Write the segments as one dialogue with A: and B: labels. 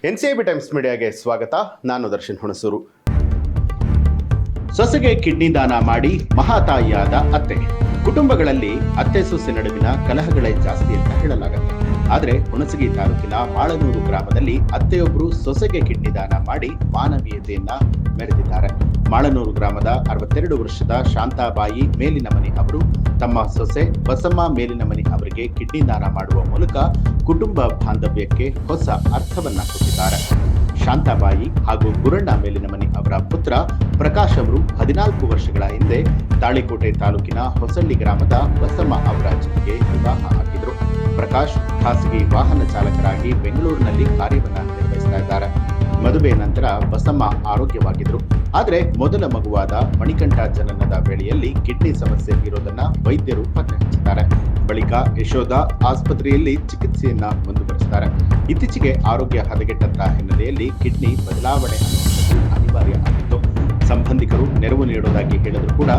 A: NCIB times ಮೀಡಿಯಾಗೆ ಸ್ವಾಗತ. ನಾನು Darshan Hunsur. ಸೊಸೆಗೆ kidney ದಾನ ಮಾಡಿ ಮಹಾತಾಯಿಯಾದ ಅತ್ತೆ. ಕುಟುಂಬಗಳಲ್ಲಿ ಅತ್ತೆ ಸೊಸೆ ನಡುವಿನ ಕಲಹಗಳೇ ಜಾಸ್ತಿ ಅಂತ ಹೇಳಲಾಗುತ್ತೆ. ಆದರೆ ಹುಣಸಗಿ ತಾಲೂಕಿನ ಮಾಳನೂರು ಗ್ರಾಮದಲ್ಲಿ ಅತ್ತೆಯೊಬ್ಬರು ಸೊಸೆಗೆ ಕಿಡ್ನಿ ದಾನ ಮಾಡಿ ಮಾನವೀಯತೆಯನ್ನ ಮೆರೆದಿದ್ದಾರೆ. ಮಾಳನೂರು ಗ್ರಾಮದ 62 ವರ್ಷದ ಶಾಂತಾಬಾಯಿ ಮೇಲಿನಮನಿ ಅವರು ತಮ್ಮ ಸೊಸೆ ಬಸಮ್ಮ ಮೇಲಿನಮನಿ ಅವರಿಗೆ ಕಿಡ್ನಿ ದಾನ ಮಾಡುವ ಮೂಲಕ ಕುಟುಂಬ ಬಾಂಧವ್ಯಕ್ಕೆ ಹೊಸ ಅರ್ಥವನ್ನ ಕೊಟ್ಟಿದ್ದಾರೆ. ಶಾಂತಾಬಾಯಿ ಹಾಗೂ ಗುರಣ್ಣ ಮೇಲಿನಮನಿ ಅವರ ಪುತ್ರ ಪ್ರಕಾಶ್ ಅವರು 14 ವರ್ಷಗಳ ಹಿಂದೆ ತಾಳಿಕೋಟೆ ತಾಲೂಕಿನ ಹೊಸಳ್ಳಿ ಗ್ರಾಮದ ಬಸಮ್ಮ ಅವರ ಜೊತೆಗೆ ವಿವಾಹ ಆಗಿದ್ರು. ಪ್ರಕಾಶ್ ಖಾಸಗಿ ವಾಹನ ಚಾಲಕರಾಗಿ ಬೆಂಗಳೂರಿನಲ್ಲಿ ಕಾರ್ಯವನ್ನ ನಿರ್ವಹಿಸ್ತಾ ಇದ್ದಾರೆ. ಮದುವೆ ನಂತರ ಬಸಮ್ಮ ಆರೋಗ್ಯವಾಗಿದ್ರು. ಆದರೆ ಮೊದಲ ಮಗುವಾದ ಮಣಿಕಂಠ ಜನನದ ವೇಳೆಯಲ್ಲಿ ಕಿಡ್ನಿ ಸಮಸ್ಯೆ ಇರೋದನ್ನ ವೈದ್ಯರು ಪತ್ತೆ ಹಚ್ಚಿದ್ದಾರೆ. ಬಳಿಕ ಯಶೋಧ ಆಸ್ಪತ್ರೆಯಲ್ಲಿ ಚಿಕಿತ್ಸೆಯನ್ನ ಮುಂದುವರಿಸಿದ್ದಾರೆ. ಇತ್ತೀಚೆಗೆ ಆರೋಗ್ಯ ಹದಗೆಟ್ಟಂತ ಹಿನ್ನೆಲೆಯಲ್ಲಿ ಕಿಡ್ನಿ ಬದಲಾವಣೆ ಅನ್ನುವಂಥದ್ದು ಅನಿವಾರ್ಯ ಆಗಿತ್ತು. ಸಂಬಂಧಿಕರು ನೆರವು ನೀಡೋದಾಗಿ ಹೇಳಿದ್ರು ಕೂಡ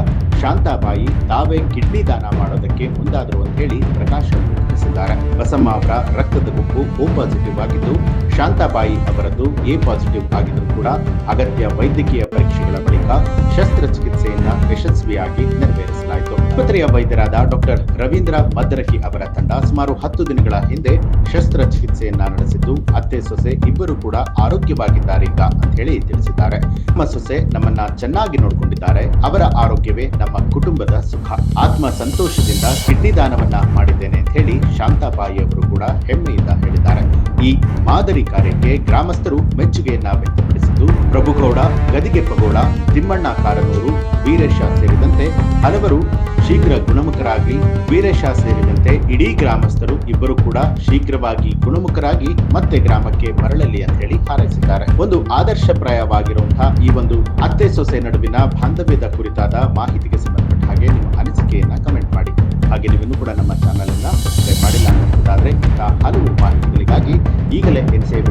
A: ಶಾಂತಾಬಾಯಿ ತಾವೇ ಕಿಡ್ನಿ ದಾನ ಮಾಡೋದಕ್ಕೆ ಮುಂದಾದ್ರು ಅಂತ ಹೇಳಿ ಪ್ರಕಾಶ್ ಅವರು ತಿಳಿಸಿದ್ದಾರೆ. ಬಸಮ್ಮ ಅವರ ರಕ್ತದ ಗುಂಪು O ಪಾಸಿಟಿವ್ ಆಗಿದ್ದು, ಶಾಂತಾಬಾಯಿ ಅವರದ್ದು A ಪಾಸಿಟಿವ್ ಆಗಿದ್ರು ಕೂಡ ಅಗತ್ಯ ವೈದ್ಯಕೀಯ ಪರೀಕ್ಷೆಗಳ ಬಳಿಕ ಶಸ್ತ್ರಚಿಕಿತ್ಸೆಯನ್ನ ಯಶಸ್ವಿಯಾಗಿ ನೆರವೇರಿಸಲಾಯಿತು. ಆಸ್ಪತ್ರೆಯ ವೈದ್ಯರಾದ ಡಾಕ್ಟರ್ ರವೀಂದ್ರ ಮದ್ದರಕಿ ಅವರ ತಂಡ ಸುಮಾರು 10 ದಿನಗಳ ಹಿಂದೆ ಶಸ್ತ್ರಚಿಕಿತ್ಸೆಯನ್ನ ನಡೆಸಿದ್ದು, ಅತ್ತೆ ಸೊಸೆ ಇಬ್ಬರು ಕೂಡ ಆರೋಗ್ಯವಾಗಿದ್ದಾರೆ ಈಗ ಅಂತ ಹೇಳಿ ತಿಳಿಸಿದ್ದಾರೆ. ನಮ್ಮ ಸೊಸೆ ನಮ್ಮನ್ನ ಚೆನ್ನಾಗಿ ನೋಡಿಕೊಂಡಿದ್ದಾರೆ. ಅವರ ಆರೋಗ್ಯವೇ ನಮ್ಮ ಕುಟುಂಬದ ಸುಖ. ಆತ್ಮ ಸಂತೋಷದಿಂದ ಕಿಡ್ನಿ ದಾನವನ್ನ ಮಾಡಿದ್ದೇನೆ ಅಂತ ಹೇಳಿ ಶಾಂತಾಬಾಯಿ ಅವರು ಕೂಡ ಹೆಮ್ಮೆಯಿಂದ ಹೇಳಿದ್ದಾರೆ. ಈ ಮಾದರಿ ಕಾರ್ಯಕ್ಕೆ ಗ್ರಾಮಸ್ಥರು ಮೆಚ್ಚುಗೆಯನ್ನ ವ್ಯಕ್ತಪಡಿಸಿದ್ದು, ಪ್ರಭುಗೌಡ, ಗದಿಗೆಪ್ಪಗೌಡ, ತಿಮ್ಮಣ್ಣ ಕಾರನೂರು, ವೀರೇಶ ಸೇರಿದಂತೆ ಹಲವರು ಶೀಘ್ರ ಗುಣಮುಖರಾಗಿ, ವೀರೇಶ ಸೇರಿದಂತೆ ಇಡೀ ಗ್ರಾಮಸ್ಥರು ಇಬ್ಬರು ಕೂಡ ಶೀಘ್ರವಾಗಿ ಗುಣಮುಖರಾಗಿ ಮತ್ತೆ ಗ್ರಾಮಕ್ಕೆ ಮರಳಲಿ ಅಂತ ಹೇಳಿ ಹಾರೈಸಿದ್ದಾರೆ. ಒಂದು ಆದರ್ಶಪ್ರಾಯವಾಗಿರುವಂತಹ ಈ ಒಂದು ಅತ್ತೆ ಸೊಸೆ ನಡುವಿನ ಬಾಂಧವ್ಯದ ಕುರಿತಾದ ಮಾಹಿತಿಗೆ ಸಂಬಂಧಪಟ್ಟ ಹಾಗೆ ನಿಮ್ಮ ಅನಿಸಿಕೆಯನ್ನ ಕಮೆಂಟ್ ಮಾಡಿ. ಹಾಗೆ ನೀವಿನ್ನೂ ಕೂಡ ನಮ್ಮ ಚಾನಲ್ ಅನ್ನ ಸಬ್ಸ್ಕ್ರೈಬ್ ಮಾಡಿಲ್ಲ ಅನ್ನೋದಾದ್ರೆ ಇಂತಹ ಹಲವು ಮಾಹಿತಿಗಳಿಗಾಗಿ ಈಗಲೇ NCIB